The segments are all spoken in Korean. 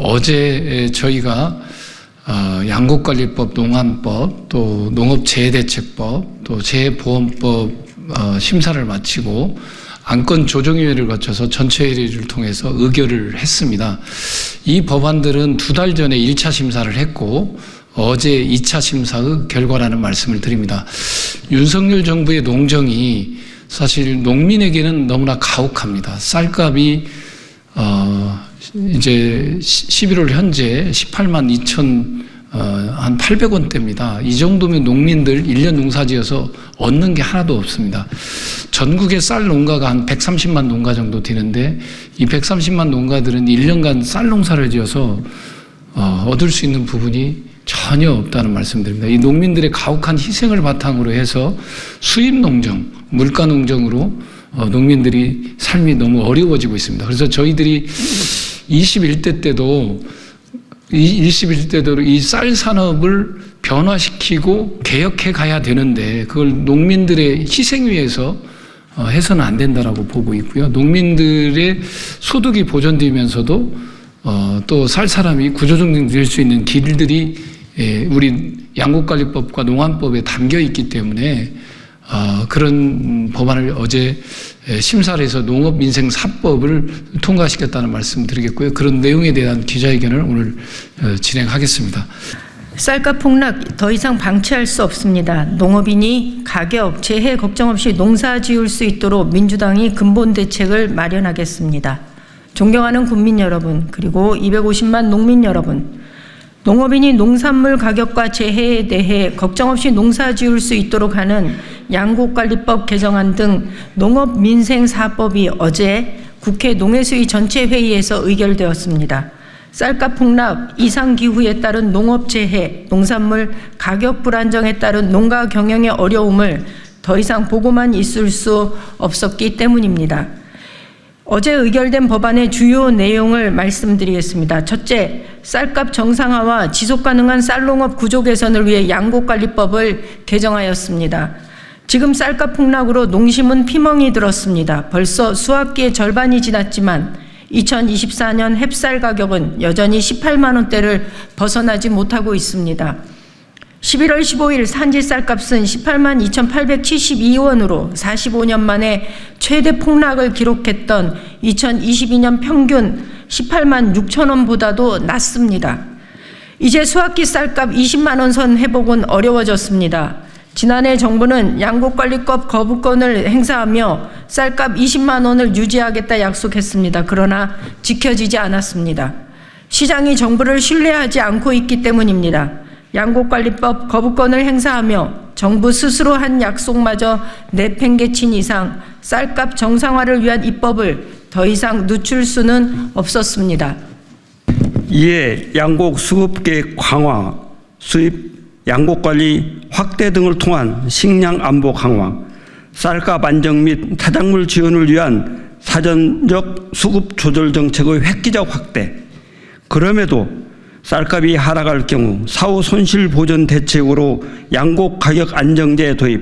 어제 저희가 양곡관리법, 농안법, 또 농업재해대책법, 또 재해보험법 심사를 마치고 안건조정위원회를 거쳐서 전체회의를 통해서 의결을 했습니다. 이 법안들은 2달 전에 1차 심사를 했고 어제 2차 심사의 결과라는 말씀을 드립니다. 윤석열 정부의 농정이 사실 농민에게는 너무나 가혹합니다. 쌀값이 이제 11월 현재 18만 2천 한 800원대입니다. 이 정도면 농민들 1년 농사지어서 얻는 게 하나도 없습니다. 전국의 쌀 농가가 한 130만 농가 정도 되는데 이 130만 농가들은 1년간 쌀 농사를 지어서 얻을 수 있는 부분이 전혀 없다는 말씀드립니다. 이 농민들의 가혹한 희생을 바탕으로 해서 수입 농정, 물가 농정으로 농민들이 삶이 너무 어려워지고 있습니다. 그래서 저희들이 21대 때도 이 쌀 산업을 변화시키고 개혁해 가야 되는데 그걸 농민들의 희생 위해서 해서는 안 된다라고 보고 있고요. 농민들의 소득이 보존되면서도 또 쌀 사람이 구조조정 될 수 있는 길들이 우리 양곡관리법과 농안법에 담겨 있기 때문에 그런 법안을 어제 심사를 해서 농업민생사법을 통과시켰다는 말씀 드리겠고요. 그런 내용에 대한 기자회견을 오늘 진행하겠습니다. 쌀값 폭락 더 이상 방치할 수 없습니다. 농업인이 가격, 재해 걱정 없이 농사 지을 수 있도록 민주당이 근본 대책을 마련하겠습니다. 존경하는 국민 여러분, 그리고 250만 농민 여러분, 농업인이 농산물 가격과 재해에 대해 걱정 없이 농사 지을 수 있도록 하는 양곡관리법 개정안 등 농업민생사법이 어제 국회 농해수위 전체회의에서 의결되었습니다. 쌀값 폭락, 이상기후에 따른 농업재해, 농산물 가격 불안정에 따른 농가 경영의 어려움을 더 이상 보고만 있을 수 없었기 때문입니다. 어제 의결된 법안의 주요 내용을 말씀드리겠습니다. 첫째, 쌀값 정상화와 지속가능한 쌀농업 구조 개선을 위해 양곡관리법을 개정하였습니다. 지금 쌀값 폭락으로 농심은 피멍이 들었습니다. 벌써 수확기의 절반이 지났지만 2024년 햅쌀 가격은 여전히 18만 원대를 벗어나지 못하고 있습니다. 11월 15일 산지 쌀값은 18만 2,872원으로 45년 만에 최대 폭락을 기록했던 2022년 평균 18만 6천 원보다도 낮습니다. 이제 수확기 쌀값 20만 원 선 회복은 어려워졌습니다. 지난해 정부는 양곡관리법 거부권을 행사하며 쌀값 20만 원을 유지하겠다 약속했습니다. 그러나 지켜지지 않았습니다. 시장이 정부를 신뢰하지 않고 있기 때문입니다. 양곡관리법 거부권을 행사하며 정부 스스로 한 약속마저 내팽개친 이상 쌀값 정상화를 위한 입법을 더 이상 늦출 수는 없었습니다. 이에 양곡 수급계획 강화, 수입 양곡관리 확대 등을 통한 식량 안보 강화, 쌀값 안정 및 타작물 지원을 위한 사전적 수급 조절 정책의 획기적 확대, 그럼에도 쌀값이 하락할 경우 사후 손실 보전 대책으로 양곡 가격 안정제 도입,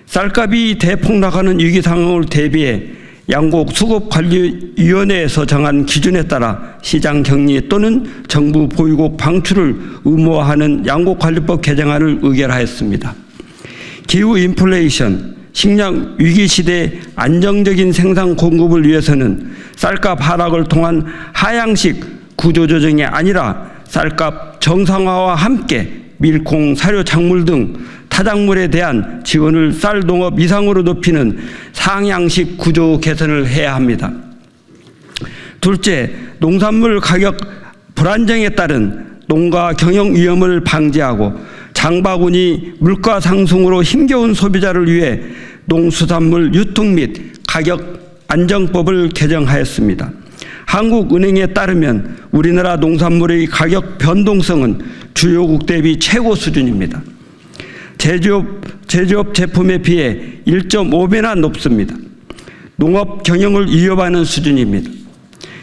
쌀값이 대폭락하는 위기 상황을 대비해 양곡 수급관리위원회에서 정한 기준에 따라 시장 격리 또는 정부 보유국 방출을 의무화하는 양곡관리법 개정안을 의결하였습니다. 기후 인플레이션, 식량 위기 시대 안정적인 생산 공급을 위해서는 쌀값 하락을 통한 하향식 구조조정이 아니라 쌀값 정상화와 함께 밀콩, 사료, 작물 등 타작물에 대한 지원을 쌀 농업 이상으로 높이는 상향식 구조 개선을 해야 합니다. 둘째, 농산물 가격 불안정에 따른 농가 경영 위험을 방지하고 장바구니 물가 상승으로 힘겨운 소비자를 위해 농수산물 유통 및 가격 안정법을 개정하였습니다. 한국은행에 따르면 우리나라 농산물의 가격 변동성은 주요국 대비 최고 수준입니다. 제조업 제품에 비해 1.5배나 높습니다. 농업 경영을 위협하는 수준입니다.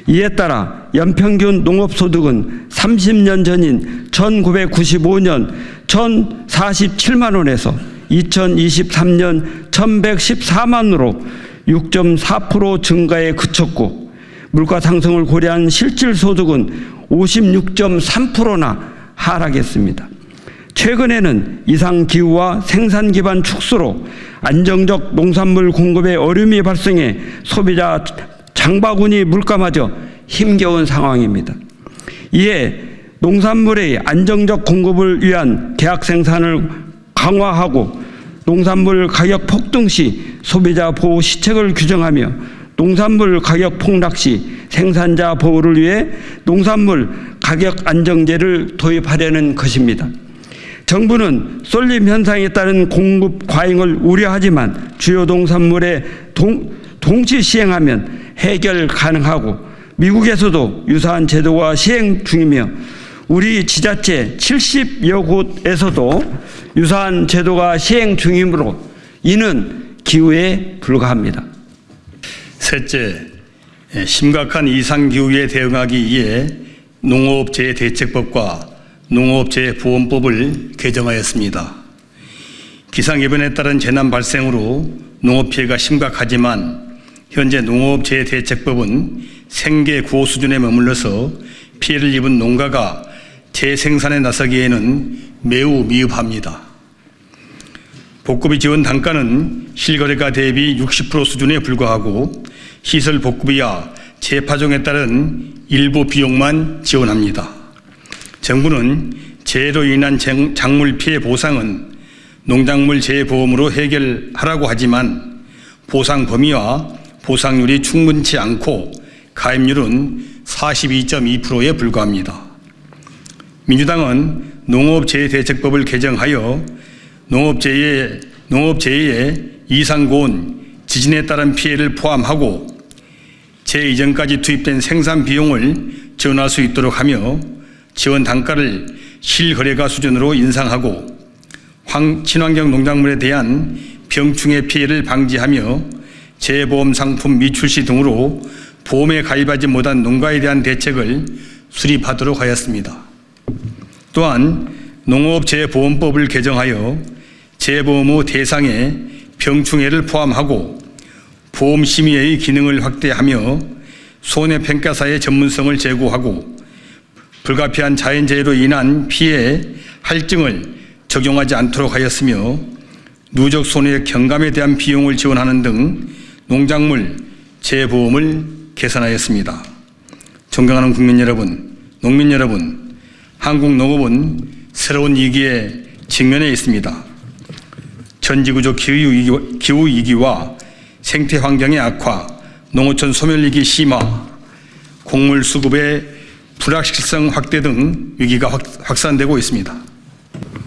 이에 따라 연평균 농업소득은 30년 전인 1995년 1,047만 원에서 2023년 1,114만 원으로 6.4% 증가에 그쳤고 물가 상승을 고려한 실질 소득은 56.3%나 하락했습니다. 최근에는 이상기후와 생산 기반 축소로 안정적 농산물 공급에 어려움이 발생해 소비자 장바구니 물가마저 힘겨운 상황입니다. 이에 농산물의 안정적 공급을 위한 계약 생산을 강화하고 농산물 가격 폭등 시 소비자 보호 시책을 규정하며 농산물 가격 폭락 시 생산자 보호를 위해 농산물 가격 안정제를 도입하려는 것입니다. 정부는 쏠림 현상에 따른 공급 과잉을 우려하지만 주요 농산물에 동시 시행하면 해결 가능하고 미국에서도 유사한 제도가 시행 중이며 우리 지자체 70여 곳에서도 유사한 제도가 시행 중이므로 이는 기후에 불과합니다. 셋째, 심각한 이상기후에 대응하기 위해 농업재해대책법과 농업재해보험법을 개정하였습니다. 기상이변에 따른 재난 발생으로 농업피해가 심각하지만 현재 농업재해대책법은 생계구호 수준에 머물러서 피해를 입은 농가가 재생산에 나서기에는 매우 미흡합니다. 복구비 지원 단가는 실거래가 대비 60% 수준에 불과하고 시설 복구비와 재파종에 따른 일부 비용만 지원합니다. 정부는 재해로 인한 작물 피해 보상은 농작물 재해보험으로 해결하라고 하지만 보상 범위와 보상률이 충분치 않고 가입률은 42.2%에 불과합니다. 민주당은 농업재해대책법을 개정하여 농업재해의 이상고온, 지진에 따른 피해를 포함하고 재해 이전까지 투입된 생산 비용을 지원할 수 있도록 하며 지원 단가를 실거래가 수준으로 인상하고 친환경 농작물에 대한 병충해 피해를 방지하며 재해보험 상품 미출시 등으로 보험에 가입하지 못한 농가에 대한 대책을 수립하도록 하였습니다. 또한 농업재해보험법을 개정하여 재해보험 후 대상에 병충해를 포함하고 보험심의회의 기능을 확대하며 손해평가사의 전문성을 제고하고 불가피한 자연재해로 인한 피해 할증을 적용하지 않도록 하였으며 누적 손해 경감에 대한 비용을 지원하는 등 농작물 재해보험을 개선하였습니다. 존경하는 국민 여러분, 농민 여러분, 한국 농업은 새로운 위기에 직면해 있습니다. 전지구조 기후위기와 생태환경의 악화, 농어촌 소멸위기 심화, 곡물 수급의 불확실성 확대 등 위기가 확산되고 있습니다.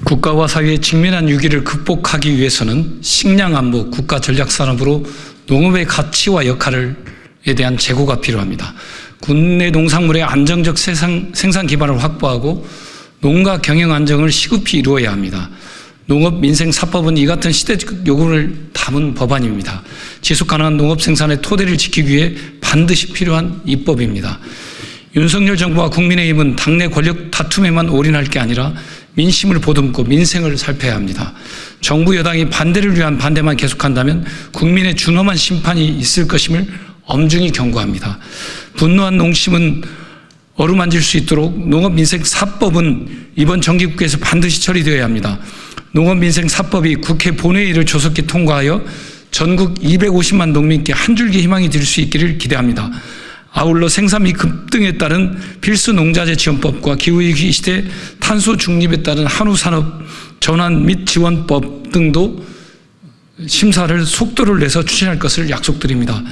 국가와 사회에 직면한 위기를 극복하기 위해서는 식량안보 국가전략산업으로 농업의 가치와 역할에 대한 재고가 필요합니다. 국내 농산물의 안정적 생산 기반을 확보하고 농가 경영 안정을 시급히 이루어야 합니다. 농업민생사법은 이 같은 시대적 요구를 담은 법안입니다. 지속가능한 농업 생산의 토대를 지키기 위해 반드시 필요한 입법입니다. 윤석열 정부와 국민의힘은 당내 권력 다툼에만 올인할 게 아니라 민심을 보듬고 민생을 살펴야 합니다. 정부 여당이 반대를 위한 반대만 계속한다면 국민의 준엄한 심판이 있을 것임을 엄중히 경고합니다. 분노한 농심은 어루만질 수 있도록 농업민생사법은 이번 정기국회에서 반드시 처리되어야 합니다. 농업민생사법이 국회 본회의를 조속히 통과하여 전국 250만 농민께 한 줄기 희망이 될 수 있기를 기대합니다. 아울러 생산비 급등에 따른 필수농자재 지원법과 기후위기 시대 탄소 중립에 따른 한우산업 전환 및 지원법 등도 심사를 속도를 내서 추진할 것을 약속드립니다.